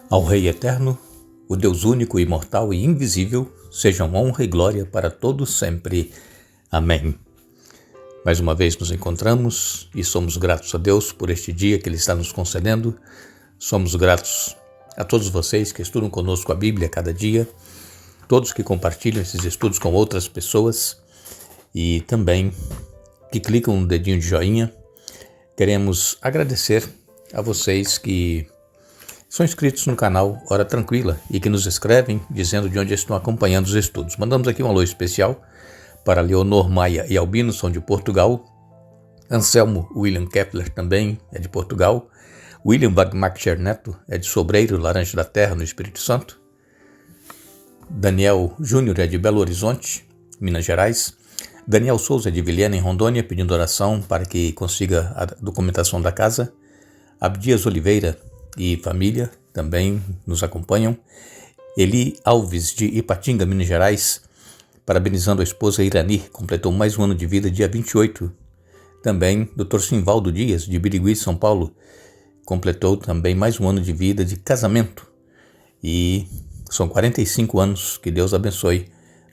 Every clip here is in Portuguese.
Ao Rei Eterno, o Deus único, imortal e invisível, sejam honra e glória para todos sempre. Amém. Mais uma vez nos encontramos e somos gratos a Deus por este dia que Ele está nos concedendo. Somos gratos a todos vocês que estudam conosco a Bíblia cada dia, todos que compartilham esses estudos com outras pessoas e também que clicam no dedinho de joinha. Queremos agradecer a vocês que são inscritos no canal Hora Tranquila e que nos escrevem dizendo de onde estão acompanhando os estudos. Mandamos aqui um alô especial para Leonor Maia e Albino, são de Portugal. Anselmo William Kepler também é de Portugal. William Wagmacher Neto é de Sobreiro, Laranja da Terra, no Espírito Santo. Daniel Júnior é de Belo Horizonte, Minas Gerais. Daniel Souza é de Vilhena, em Rondônia, pedindo oração para que consiga a documentação da casa. Abdias Oliveira e família também nos acompanham. Eli Alves, de Ipatinga, Minas Gerais, parabenizando a esposa Irani, completou mais um ano de vida, dia 28. Também Dr. Simvaldo Dias, de Birigui, São Paulo, completou também mais um ano de vida de casamento. E são 45 anos, que Deus abençoe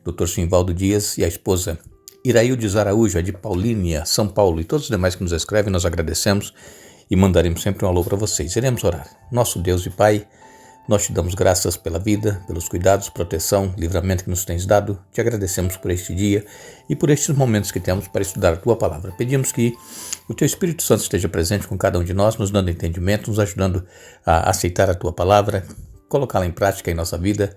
Dr. Simvaldo Dias e a esposa Iraildes Araújo, de Paulínia, São Paulo, e todos os demais que nos escrevem, nós agradecemos e mandaremos sempre um alô para vocês. Iremos orar. Nosso Deus e Pai, nós te damos graças pela vida, pelos cuidados, proteção, livramento que nos tens dado. Te agradecemos por este dia e por estes momentos que temos para estudar a Tua Palavra. Pedimos que o Teu Espírito Santo esteja presente com cada um de nós, nos dando entendimento, nos ajudando a aceitar a Tua Palavra, colocá-la em prática em nossa vida.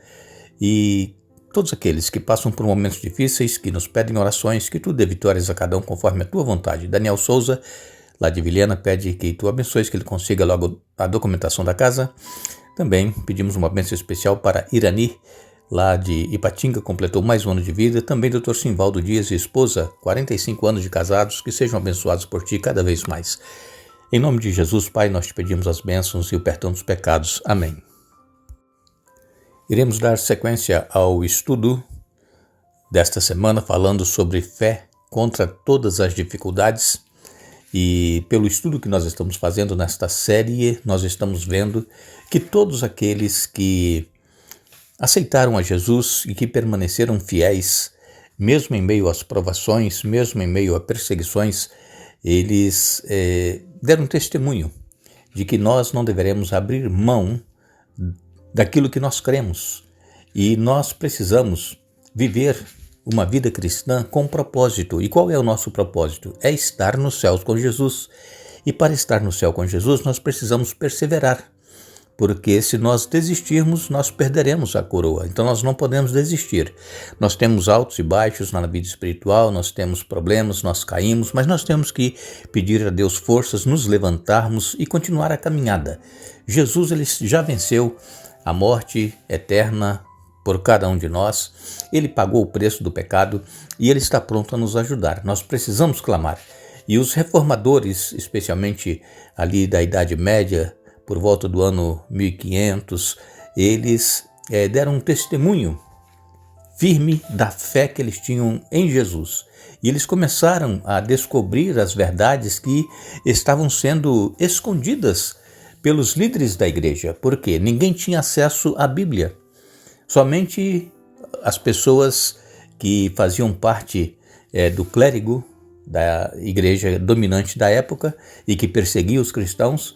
E todos aqueles que passam por momentos difíceis, que nos pedem orações, que Tu dê vitórias a cada um conforme a Tua vontade. Daniel Souza, lá de Vilhena, pede que Tu abençoes, que ele consiga logo a documentação da casa. Também pedimos uma bênção especial para Irani, lá de Ipatinga, completou mais um ano de vida. Também Dr. Simvaldo Dias e esposa, 45 anos de casados, que sejam abençoados por Ti cada vez mais. Em nome de Jesus, Pai, nós te pedimos as bênçãos e o perdão dos pecados. Amém. Iremos dar sequência ao estudo desta semana, falando sobre fé contra todas as dificuldades. E pelo estudo que nós estamos fazendo nesta série, nós estamos vendo que todos aqueles que aceitaram a Jesus e que permaneceram fiéis, mesmo em meio às provações, mesmo em meio a perseguições, eles deram testemunho de que nós não deveremos abrir mão daquilo que nós cremos. E nós precisamos viver uma vida cristã com propósito. E qual é o nosso propósito? É estar nos céus com Jesus. E para estar no céu com Jesus, nós precisamos perseverar. Porque se nós desistirmos, nós perderemos a coroa. Então nós não podemos desistir. Nós temos altos e baixos na vida espiritual, nós temos problemas, nós caímos, mas nós temos que pedir a Deus forças, nos levantarmos e continuar a caminhada. Jesus, ele já venceu a morte eterna por cada um de nós. Ele pagou o preço do pecado e Ele está pronto a nos ajudar. Nós precisamos clamar. E os reformadores, especialmente ali da Idade Média, por volta do ano 1500, eles deram um testemunho firme da fé que eles tinham em Jesus. E eles começaram a descobrir as verdades que estavam sendo escondidas pelos líderes da igreja, porque ninguém tinha acesso à Bíblia. Somente as pessoas que faziam parte do clérigo da igreja dominante da época e que perseguia os cristãos,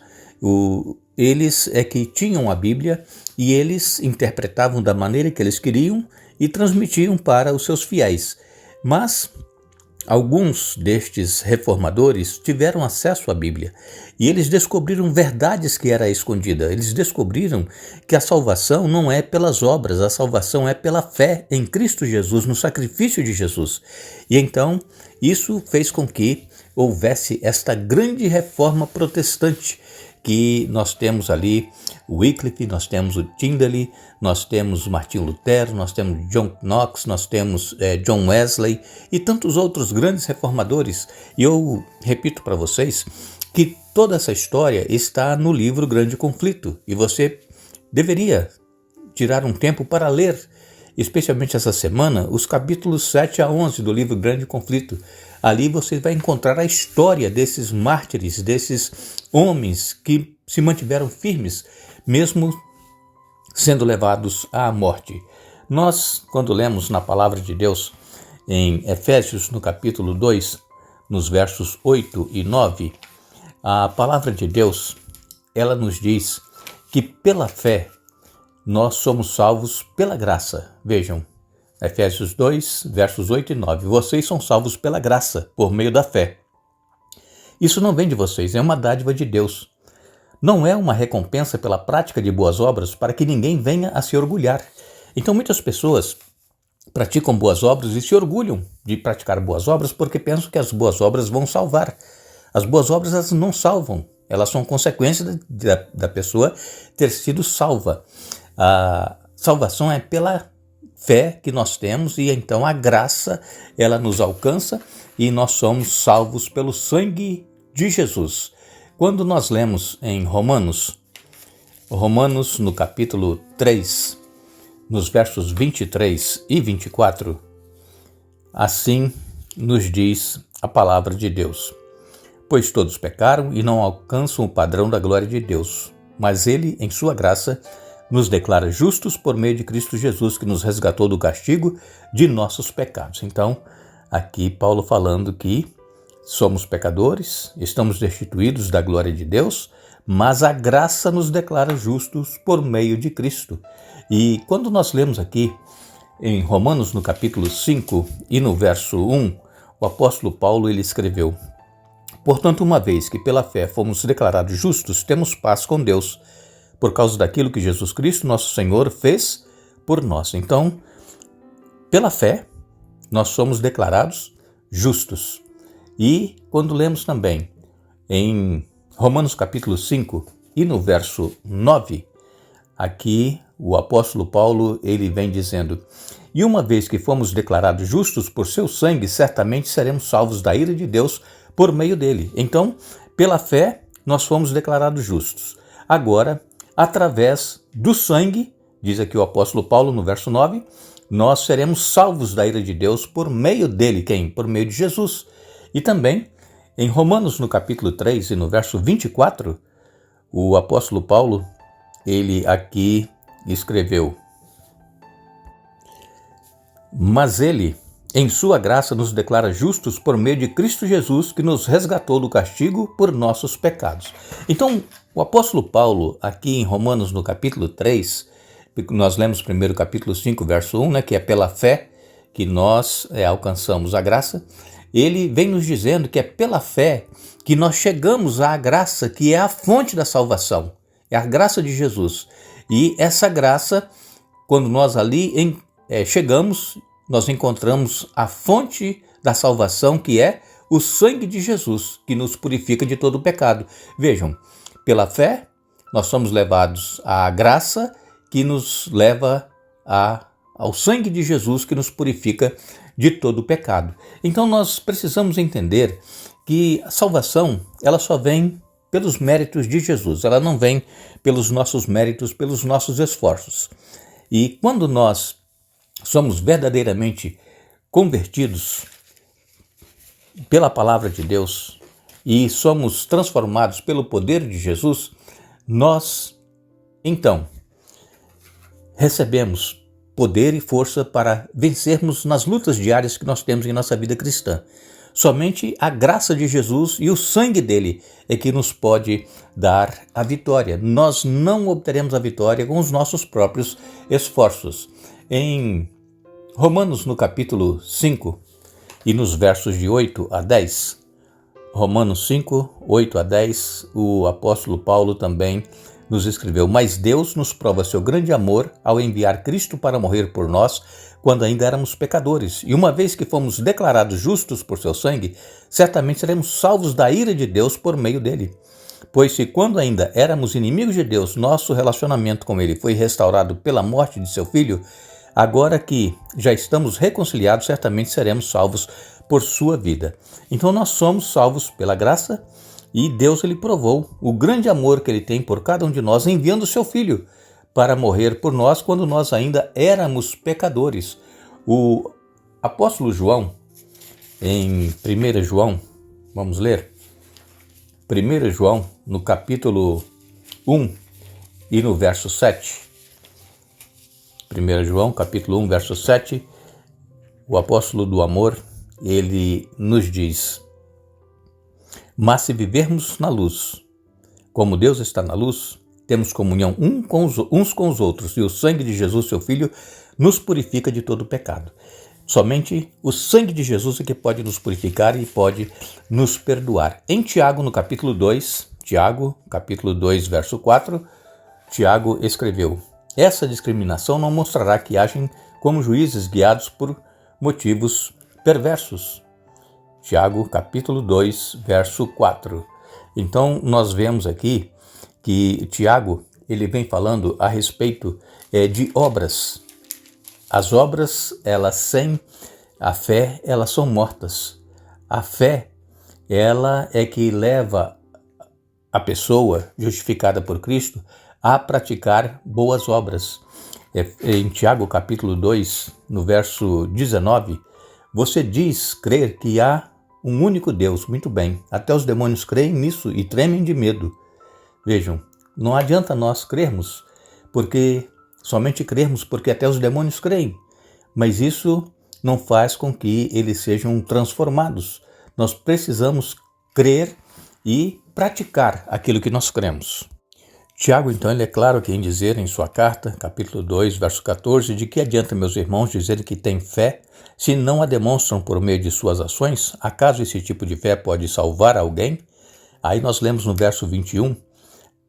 eles é que tinham a Bíblia e eles interpretavam da maneira que eles queriam e transmitiam para os seus fiéis. Mas alguns destes reformadores tiveram acesso à Bíblia e eles descobriram verdades que era escondida. Eles descobriram que a salvação não é pelas obras, a salvação é pela fé em Cristo Jesus, no sacrifício de Jesus. E então isso fez com que houvesse esta grande reforma protestante, que nós temos ali o Wycliffe, nós temos o Tyndale, nós temos Martinho Lutero, nós temos John Knox, nós temos John Wesley e tantos outros grandes reformadores. E eu repito para vocês que toda essa história está no livro Grande Conflito e você deveria tirar um tempo para ler, especialmente essa semana, os capítulos 7 a 11 do livro Grande Conflito. Ali você vai encontrar a história desses mártires, desses homens que se mantiveram firmes, mesmo sendo levados à morte. Nós, quando lemos na palavra de Deus, em Efésios, no capítulo 2, nos versos 8 e 9, a palavra de Deus, ela nos diz que pela fé nós somos salvos pela graça. Vejam, Efésios 2, versos 8 e 9. Vocês são salvos pela graça, por meio da fé. Isso não vem de vocês, é uma dádiva de Deus. Não é uma recompensa pela prática de boas obras para que ninguém venha a se orgulhar. Então muitas pessoas praticam boas obras e se orgulham de praticar boas obras porque pensam que as boas obras vão salvar. As boas obras elas não salvam, elas são consequência da pessoa ter sido salva. A salvação é pela fé que nós temos e então a graça ela nos alcança e nós somos salvos pelo sangue de Jesus. Quando nós lemos em Romanos no capítulo 3, nos versos 23 e 24, assim nos diz a palavra de Deus. Pois todos pecaram e não alcançam o padrão da glória de Deus, mas Ele, em sua graça, nos declara justos por meio de Cristo Jesus, que nos resgatou do castigo de nossos pecados. Então, aqui Paulo falando que somos pecadores, estamos destituídos da glória de Deus, mas a graça nos declara justos por meio de Cristo. E quando nós lemos aqui em Romanos no capítulo 5 e no verso 1, o apóstolo Paulo ele escreveu: portanto, uma vez que pela fé fomos declarados justos, temos paz com Deus, por causa daquilo que Jesus Cristo, nosso Senhor, fez por nós. Então, pela fé, nós somos declarados justos. E quando lemos também em Romanos capítulo 5 e no verso 9, aqui o apóstolo Paulo ele vem dizendo: e uma vez que fomos declarados justos por seu sangue, certamente seremos salvos da ira de Deus por meio dele. Então, pela fé, nós fomos declarados justos. Agora, através do sangue, diz aqui o apóstolo Paulo no verso 9, nós seremos salvos da ira de Deus por meio dele. Quem? Por meio de Jesus. E também, em Romanos no capítulo 3 e no verso 24, o apóstolo Paulo, ele aqui escreveu: mas ele, em sua graça, nos declara justos por meio de Cristo Jesus, que nos resgatou do castigo por nossos pecados. Então, o apóstolo Paulo, aqui em Romanos, no capítulo 3, nós lemos primeiro capítulo 5, verso 1, que é pela fé que nós alcançamos a graça. Ele vem nos dizendo que é pela fé que nós chegamos à graça, que é a fonte da salvação. É a graça de Jesus. E essa graça, quando nós ali chegamos, nós encontramos a fonte da salvação, que é o sangue de Jesus, que nos purifica de todo o pecado. Vejam, pela fé, nós somos levados à graça que nos leva ao sangue de Jesus, que nos purifica de todo o pecado. Então nós precisamos entender que a salvação, ela só vem pelos méritos de Jesus, ela não vem pelos nossos méritos, pelos nossos esforços. E quando nós somos verdadeiramente convertidos pela palavra de Deus e somos transformados pelo poder de Jesus, nós, então, recebemos poder e força para vencermos nas lutas diárias que nós temos em nossa vida cristã. Somente a graça de Jesus e o sangue dele é que nos pode dar a vitória. Nós não obteremos a vitória com os nossos próprios esforços. Em Romanos, no capítulo 5 e nos versos de 8 a 10, Romanos 5, 8 a 10, o apóstolo Paulo também nos escreveu: mas Deus nos prova seu grande amor ao enviar Cristo para morrer por nós quando ainda éramos pecadores. E uma vez que fomos declarados justos por seu sangue, certamente seremos salvos da ira de Deus por meio dele. Pois se quando ainda éramos inimigos de Deus, nosso relacionamento com ele foi restaurado pela morte de seu Filho, agora que já estamos reconciliados, certamente seremos salvos por sua vida. Então nós somos salvos pela graça e Deus ele provou o grande amor que ele tem por cada um de nós, enviando seu Filho para morrer por nós quando nós ainda éramos pecadores. O apóstolo João, em 1 João, vamos ler? 1 João, no capítulo 1 e no verso 7, 1 João, capítulo 1, verso 7, o apóstolo do amor, ele nos diz: mas se vivermos na luz, como Deus está na luz, temos comunhão uns com os outros, e o sangue de Jesus, seu Filho, nos purifica de todo pecado. Somente o sangue de Jesus é que pode nos purificar e pode nos perdoar. Em Tiago, no capítulo 2, capítulo 2, verso 4, Tiago escreveu: essa discriminação não mostrará que agem como juízes guiados por motivos perversos. Tiago, capítulo 2, verso 4. Então, nós vemos aqui que Tiago, ele vem falando a respeito de obras. As obras, elas sem a fé, elas são mortas. A fé, ela é que leva a pessoa justificada por Cristo a praticar boas obras. Em Tiago, capítulo 2, no verso 19, você diz crer que há um único Deus. Muito bem, até os demônios creem nisso e tremem de medo. Vejam, não adianta nós crermos, somente crermos porque até os demônios creem, mas isso não faz com que eles sejam transformados. Nós precisamos crer e praticar aquilo que nós cremos. Tiago, então, ele é claro aqui em dizer em sua carta, capítulo 2, verso 14, de que adianta, meus irmãos, dizer que têm fé, se não a demonstram por meio de suas ações? Acaso esse tipo de fé pode salvar alguém? Aí nós lemos no verso 21,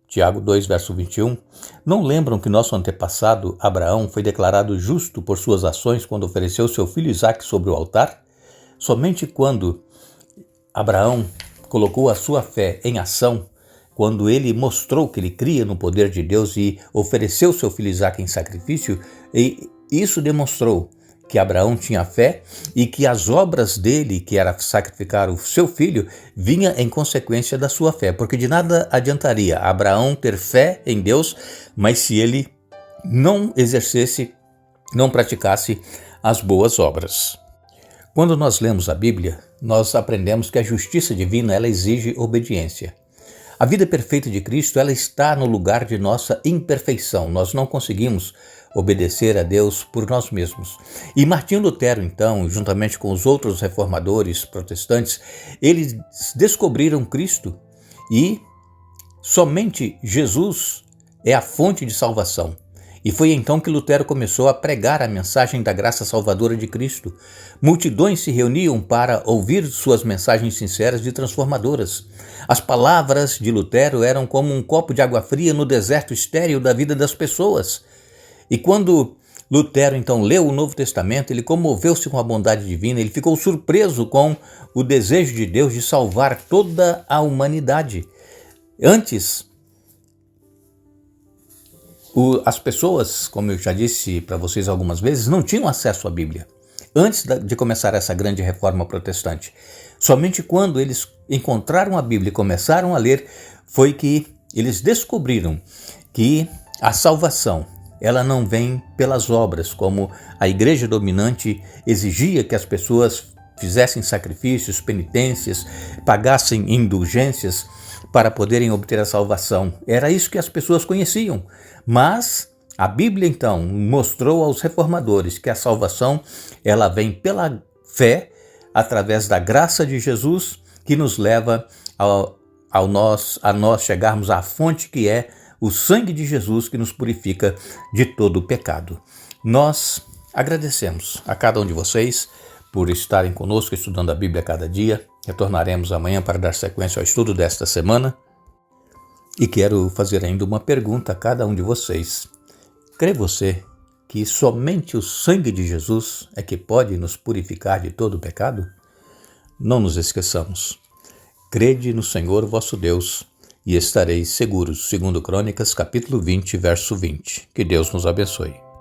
Tiago 2, verso 21, não lembram que nosso antepassado Abraão foi declarado justo por suas ações quando ofereceu seu filho Isaque sobre o altar? Somente quando Abraão colocou a sua fé em ação, quando ele mostrou que ele cria no poder de Deus e ofereceu seu filho Isaque em sacrifício, e isso demonstrou que Abraão tinha fé e que as obras dele, que era sacrificar o seu filho, vinha em consequência da sua fé, porque de nada adiantaria Abraão ter fé em Deus, mas se ele não exercesse, não praticasse as boas obras. Quando nós lemos a Bíblia, nós aprendemos que a justiça divina, ela exige obediência. A vida perfeita de Cristo, ela está no lugar de nossa imperfeição. Nós não conseguimos obedecer a Deus por nós mesmos. E Martinho Lutero, então, juntamente com os outros reformadores protestantes, eles descobriram Cristo e somente Jesus é a fonte de salvação. E foi então que Lutero começou a pregar a mensagem da graça salvadora de Cristo. Multidões se reuniam para ouvir suas mensagens sinceras e transformadoras. As palavras de Lutero eram como um copo de água fria no deserto estéril da vida das pessoas. E quando Lutero então leu o Novo Testamento, ele comoveu-se com a bondade divina, ele ficou surpreso com o desejo de Deus de salvar toda a humanidade. Antes, as pessoas, como eu já disse para vocês algumas vezes, não tinham acesso à Bíblia antes de começar essa grande reforma protestante. Somente quando eles encontraram a Bíblia e começaram a ler, foi que eles descobriram que a salvação, ela não vem pelas obras, como a igreja dominante exigia que as pessoas fizessem sacrifícios, penitências, pagassem indulgências para poderem obter a salvação. Era isso que as pessoas conheciam. Mas a Bíblia, então, mostrou aos reformadores que a salvação, ela vem pela fé, através da graça de Jesus, que nos leva a nós chegarmos à fonte que é o sangue de Jesus, que nos purifica de todo o pecado. Nós agradecemos a cada um de vocês por estarem conosco estudando a Bíblia a cada dia. Retornaremos amanhã para dar sequência ao estudo desta semana. E quero fazer ainda uma pergunta a cada um de vocês. Crê você que somente o sangue de Jesus é que pode nos purificar de todo o pecado? Não nos esqueçamos. Crede no Senhor vosso Deus e estareis seguros. 2 Crônicas, capítulo 20, verso 20. Que Deus nos abençoe.